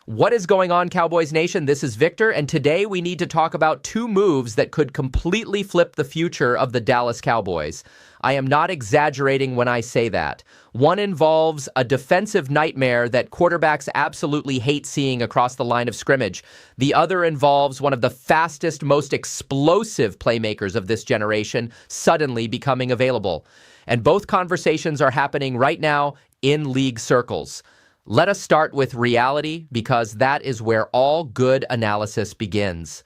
What is going on, Cowboys Nation? This is Victor, and today we need to talk about two moves that could completely flip the future of the Dallas Cowboys. I am not exaggerating when I say that. One involves a defensive nightmare that quarterbacks absolutely hate seeing across the line of scrimmage. The other involves one of the fastest, most explosive playmakers of this generation suddenly becoming available. And both conversations are happening right now in league circles. Let us start with reality, because that is where all good analysis begins.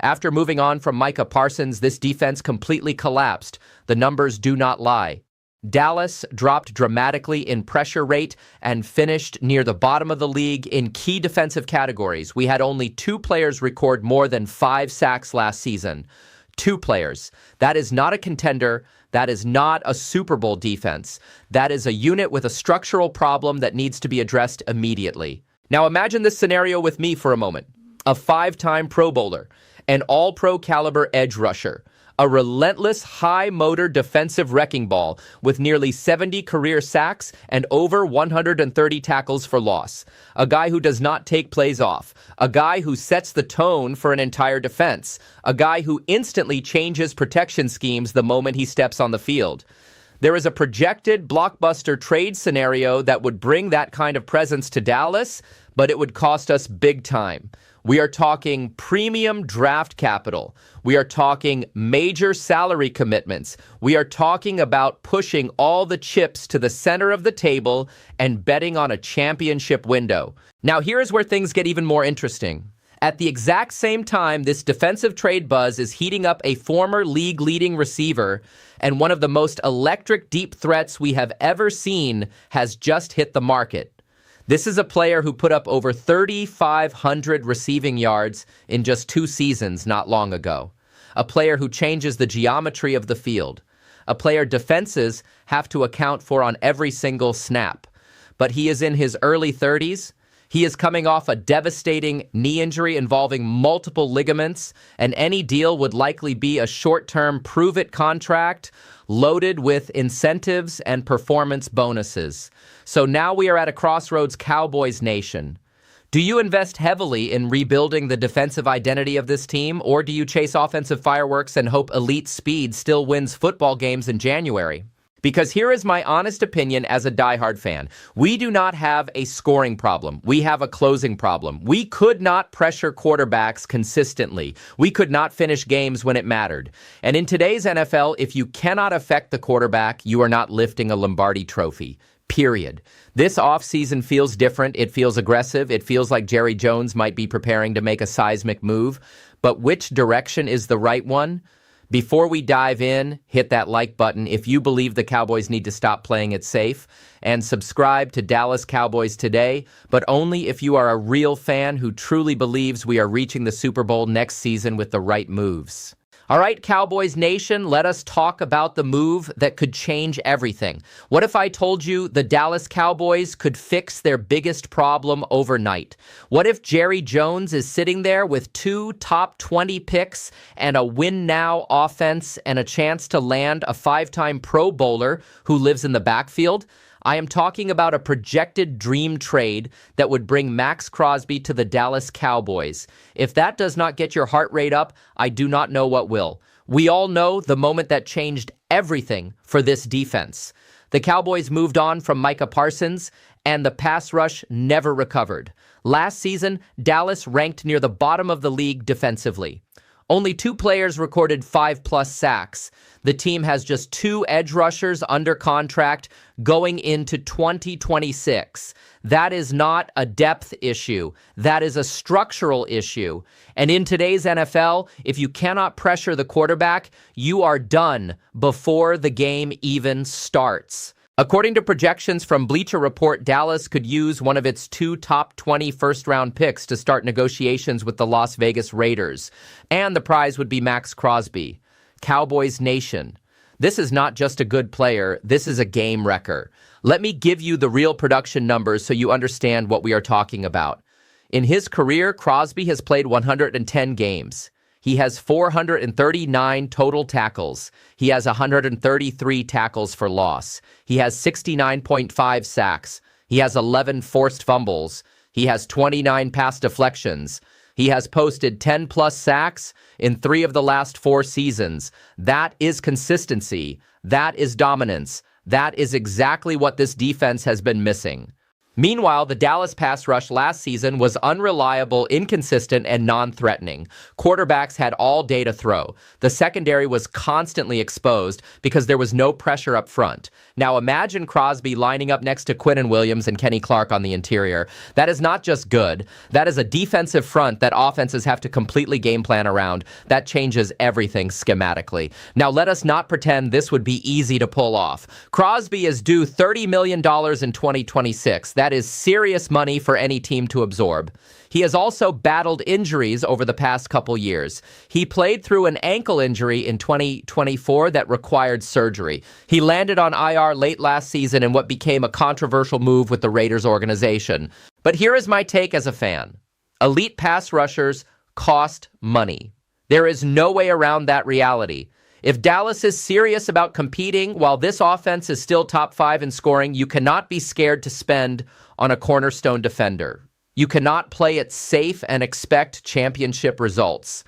After moving on from Micah Parsons, this defense completely collapsed. The numbers do not lie. Dallas dropped dramatically in pressure rate and finished near the bottom of the league in key defensive categories. We had only 2 players record more than 5 sacks last season. 2 players. That is not a contender. That is not a Super Bowl defense. That is a unit with a structural problem that needs to be addressed immediately. Now imagine this scenario with me for a moment. A 5-time Pro Bowler, an all-pro caliber edge rusher, a relentless high-motor defensive wrecking ball with nearly 70 career sacks and over 130 tackles for loss. A guy who does not take plays off. A guy who sets the tone for an entire defense. A guy who instantly changes protection schemes the moment he steps on the field. There is a projected blockbuster trade scenario that would bring that kind of presence to Dallas, but it would cost us big time. We are talking premium draft capital. We are talking major salary commitments. We are talking about pushing all the chips to the center of the table and betting on a championship window. Now, here is where things get even more interesting. At the exact same time, this defensive trade buzz is heating up, a former league-leading receiver and one of the most electric deep threats we have ever seen has just hit the market. This is a player who put up over 3,500 receiving yards in just 2 seasons not long ago. A player who changes the geometry of the field. A player defenses have to account for on every single snap. But he is in his early 30s. He is coming off a devastating knee injury involving multiple ligaments, and any deal would likely be a short-term prove-it contract loaded with incentives and performance bonuses. So now we are at a crossroads, Cowboys Nation. Do you invest heavily in rebuilding the defensive identity of this team, or do you chase offensive fireworks and hope elite speed still wins football games in January? Because here is my honest opinion as a diehard fan. We do not have a scoring problem. We have a closing problem. We could not pressure quarterbacks consistently. We could not finish games when it mattered. And in today's NFL, if you cannot affect the quarterback, you are not lifting a Lombardi trophy. Period. This offseason feels different. It feels aggressive. It feels like Jerry Jones might be preparing to make a seismic move. But which direction is the right one? Before we dive in, hit that like button if you believe the Cowboys need to stop playing it safe, and subscribe to Dallas Cowboys Today, but only if you are a real fan who truly believes we are reaching the Super Bowl next season with the right moves. All right, Cowboys Nation, let us talk about the move that could change everything. What if I told you the Dallas Cowboys could fix their biggest problem overnight? What if Jerry Jones is sitting there with 2 top 20 picks and a win-now offense and a chance to land a 5-time Pro Bowler who lives in the backfield? I am talking about a projected dream trade that would bring Max Crosby to the Dallas Cowboys. If that does not get your heart rate up, I do not know what will. We all know the moment that changed everything for this defense. The Cowboys moved on from Micah Parsons, and the pass rush never recovered. Last season, Dallas ranked near the bottom of the league defensively. Only 2 players recorded 5+ sacks. The team has just 2 edge rushers under contract going into 2026. That is not a depth issue. That is a structural issue. And in today's NFL, if you cannot pressure the quarterback, you are done before the game even starts. According to projections from Bleacher Report, Dallas could use one of its 2 top 20 first-round picks to start negotiations with the Las Vegas Raiders. And the prize would be Max Crosby. Cowboys Nation. This is not just a good player, this is a game wrecker. Let me give you the real production numbers so you understand what we are talking about. In his career, Crosby has played 110 games. He has 439 total tackles. He has 133 tackles for loss. He has 69.5 sacks. He has 11 forced fumbles. He has 29 pass deflections. He has posted 10-plus sacks in 3 of the last 4 seasons. That is consistency. That is dominance. That is exactly what this defense has been missing. Meanwhile, the Dallas pass rush last season was unreliable, inconsistent, and non-threatening. Quarterbacks had all day to throw. The secondary was constantly exposed because there was no pressure up front. Now imagine Crosby lining up next to Quinnen Williams and Kenny Clark on the interior. That is not just good. That is a defensive front that offenses have to completely game plan around. That changes everything schematically. Now let us not pretend this would be easy to pull off. Crosby is due $30 million in 2026. That is serious money for any team to absorb. He has also battled injuries over the past couple years. He played through an ankle injury in 2024 that required surgery. He landed on IR late last season in what became a controversial move with the Raiders organization. But here is my take as a fan. Elite pass rushers cost money. There is no way around that reality. If Dallas is serious about competing while this offense is still top 5 in scoring, you cannot be scared to spend on a cornerstone defender. You cannot play it safe and expect championship results.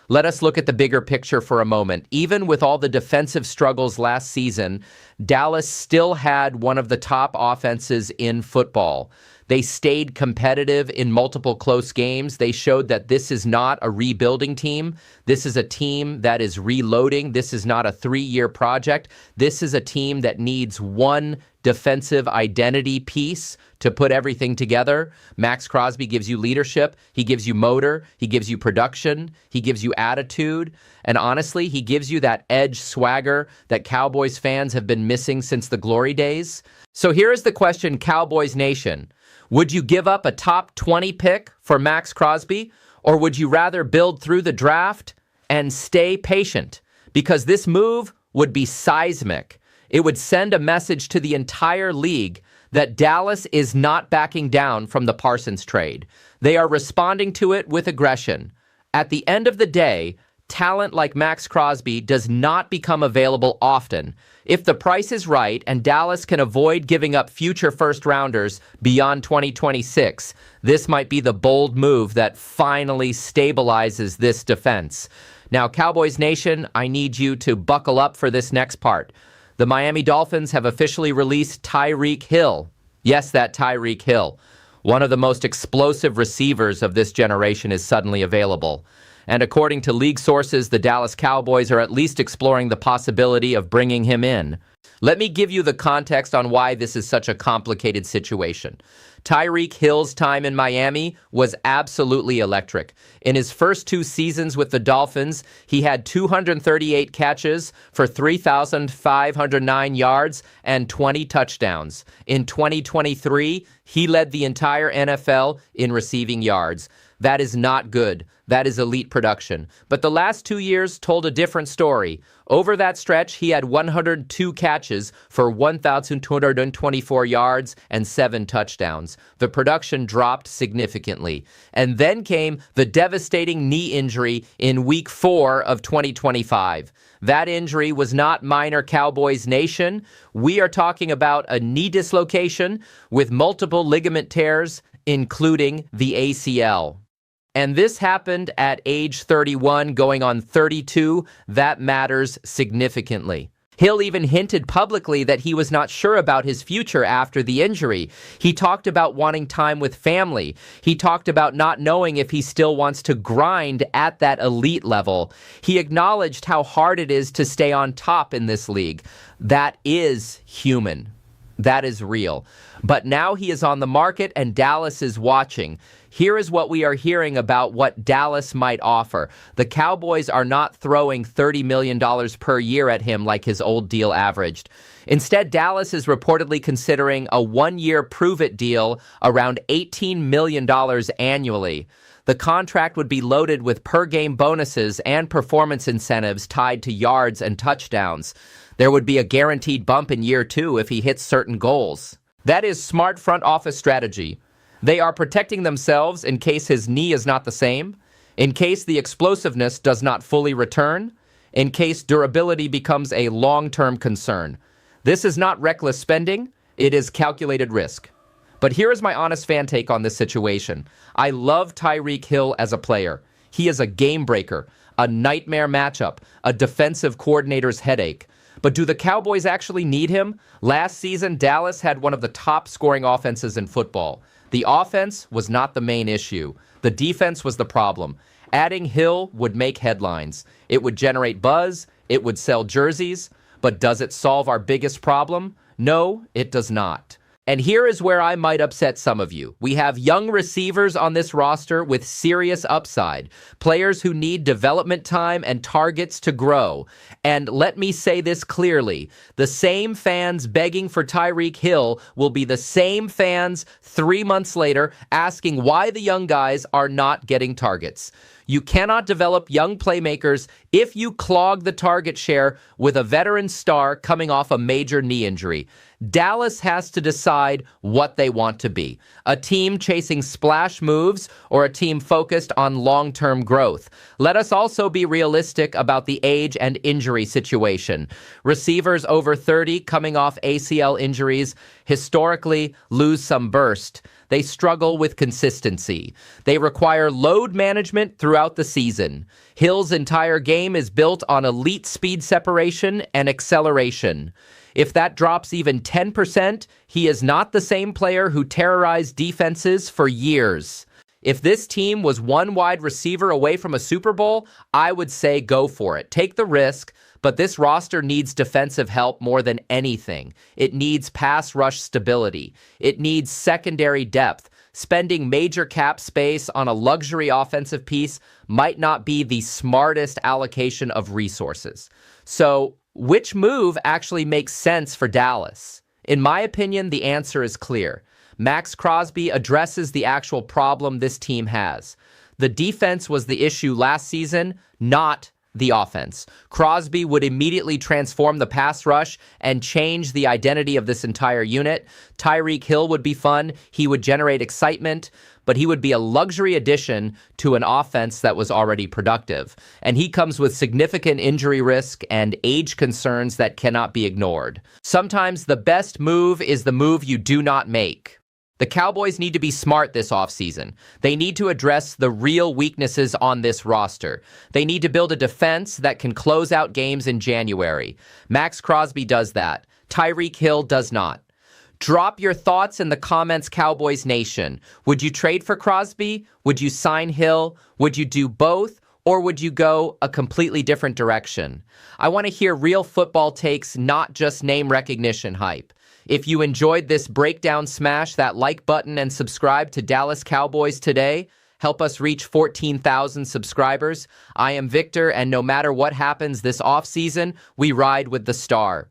Let us look at the bigger picture for a moment. Even with all the defensive struggles last season, Dallas still had one of the top offenses in football. They stayed competitive in multiple close games. They showed that this is not a rebuilding team. This is a team that is reloading. This is not a 3-year project. This is a team that needs one defensive identity piece to put everything together. Max Crosby gives you leadership. He gives you motor. He gives you production. He gives you attitude. And honestly, he gives you that edge swagger that Cowboys fans have been missing since the glory days. So here is the question, Cowboys Nation. Would you give up a top 20 pick for Max Crosby, or would you rather build through the draft and stay patient? Because this move would be seismic. It would send a message to the entire league that Dallas is not backing down from the Parsons trade. They are responding to it with aggression. At the end of the day, talent like Max Crosby does not become available often. If the price is right and Dallas can avoid giving up future first-rounders beyond 2026, this might be the bold move that finally stabilizes this defense. Now, Cowboys Nation, I need you to buckle up for this next part. The Miami Dolphins have officially released Tyreek Hill. Yes, that Tyreek Hill. One of the most explosive receivers of this generation is suddenly available. And according to league sources, the Dallas Cowboys are at least exploring the possibility of bringing him in. Let me give you the context on why this is such a complicated situation. Tyreek Hill's time in Miami was absolutely electric. In his first 2 seasons with the Dolphins, he had 238 catches for 3,509 yards and 20 touchdowns. In 2023, he led the entire NFL in receiving yards. That is not good. That is elite production. But the last 2 years told a different story. Over that stretch, he had 102 catches for 1,224 yards and 7 touchdowns. The production dropped significantly. And then came the devastating knee injury in Week 4 of 2025. That injury was not minor, Cowboys Nation. We are talking about a knee dislocation with multiple ligament tears, including the ACL. And this happened at age 31, going on 32. That matters significantly. Hill even hinted publicly that he was not sure about his future after the injury. He talked about wanting time with family. He talked about not knowing if he still wants to grind at that elite level. He acknowledged how hard it is to stay on top in this league. That is human. That is real. But now he is on the market and Dallas is watching. Here is what we are hearing about what Dallas might offer. The Cowboys are not throwing $30 million per year at him like his old deal averaged. Instead, Dallas is reportedly considering a 1-year prove-it deal around $18 million annually. The contract would be loaded with per-game bonuses and performance incentives tied to yards and touchdowns. There would be a guaranteed bump in year 2 if he hits certain goals. That is smart front office strategy. They are protecting themselves in case his knee is not the same, in case the explosiveness does not fully return, in case durability becomes a long-term concern. This is not reckless spending, it is calculated risk. But here is my honest fan take on this situation. I love Tyreek Hill as a player. He is a game breaker, a nightmare matchup, a defensive coordinator's headache. But do the Cowboys actually need him? Last season, Dallas had one of the top scoring offenses in football. The offense was not the main issue. The defense was the problem. Adding Hill would make headlines. It would generate buzz. It would sell jerseys. But does it solve our biggest problem? No, it does not. And here is where I might upset some of you. We have young receivers on this roster with serious upside, players who need development time and targets to grow. And let me say this clearly, the same fans begging for Tyreek Hill will be the same fans 3 months later asking why the young guys are not getting targets. You cannot develop young playmakers if you clog the target share with a veteran star coming off a major knee injury. Dallas has to decide what they want to be. A team chasing splash moves or a team focused on long-term growth. Let us also be realistic about the age and injury situation. Receivers over 30 coming off ACL injuries historically lose some burst. They struggle with consistency. They require load management throughout the season. Hill's entire game is built on elite speed separation and acceleration. If that drops even 10%, he is not the same player who terrorized defenses for years. If this team was one wide receiver away from a Super Bowl, I would say go for it. Take the risk, but this roster needs defensive help more than anything. It needs pass rush stability. It needs secondary depth. Spending major cap space on a luxury offensive piece might not be the smartest allocation of resources. So, which move actually makes sense for Dallas? In my opinion, the answer is clear. Max Crosby addresses the actual problem this team has. The defense was the issue last season, not the offense. Crosby would immediately transform the pass rush and change the identity of this entire unit. Tyreek Hill would be fun. He would generate excitement, but he would be a luxury addition to an offense that was already productive. And he comes with significant injury risk and age concerns that cannot be ignored. Sometimes the best move is the move you do not make. The Cowboys need to be smart this offseason. They need to address the real weaknesses on this roster. They need to build a defense that can close out games in January. Max Crosby does that. Tyreek Hill does not. Drop your thoughts in the comments, Cowboys Nation. Would you trade for Crosby? Would you sign Hill? Would you do both? Or would you go a completely different direction? I want to hear real football takes, not just name recognition hype. If you enjoyed this breakdown, smash that like button and subscribe to Dallas Cowboys Today. Help us reach 14,000 subscribers. I am Victor, and no matter what happens this offseason, we ride with the star.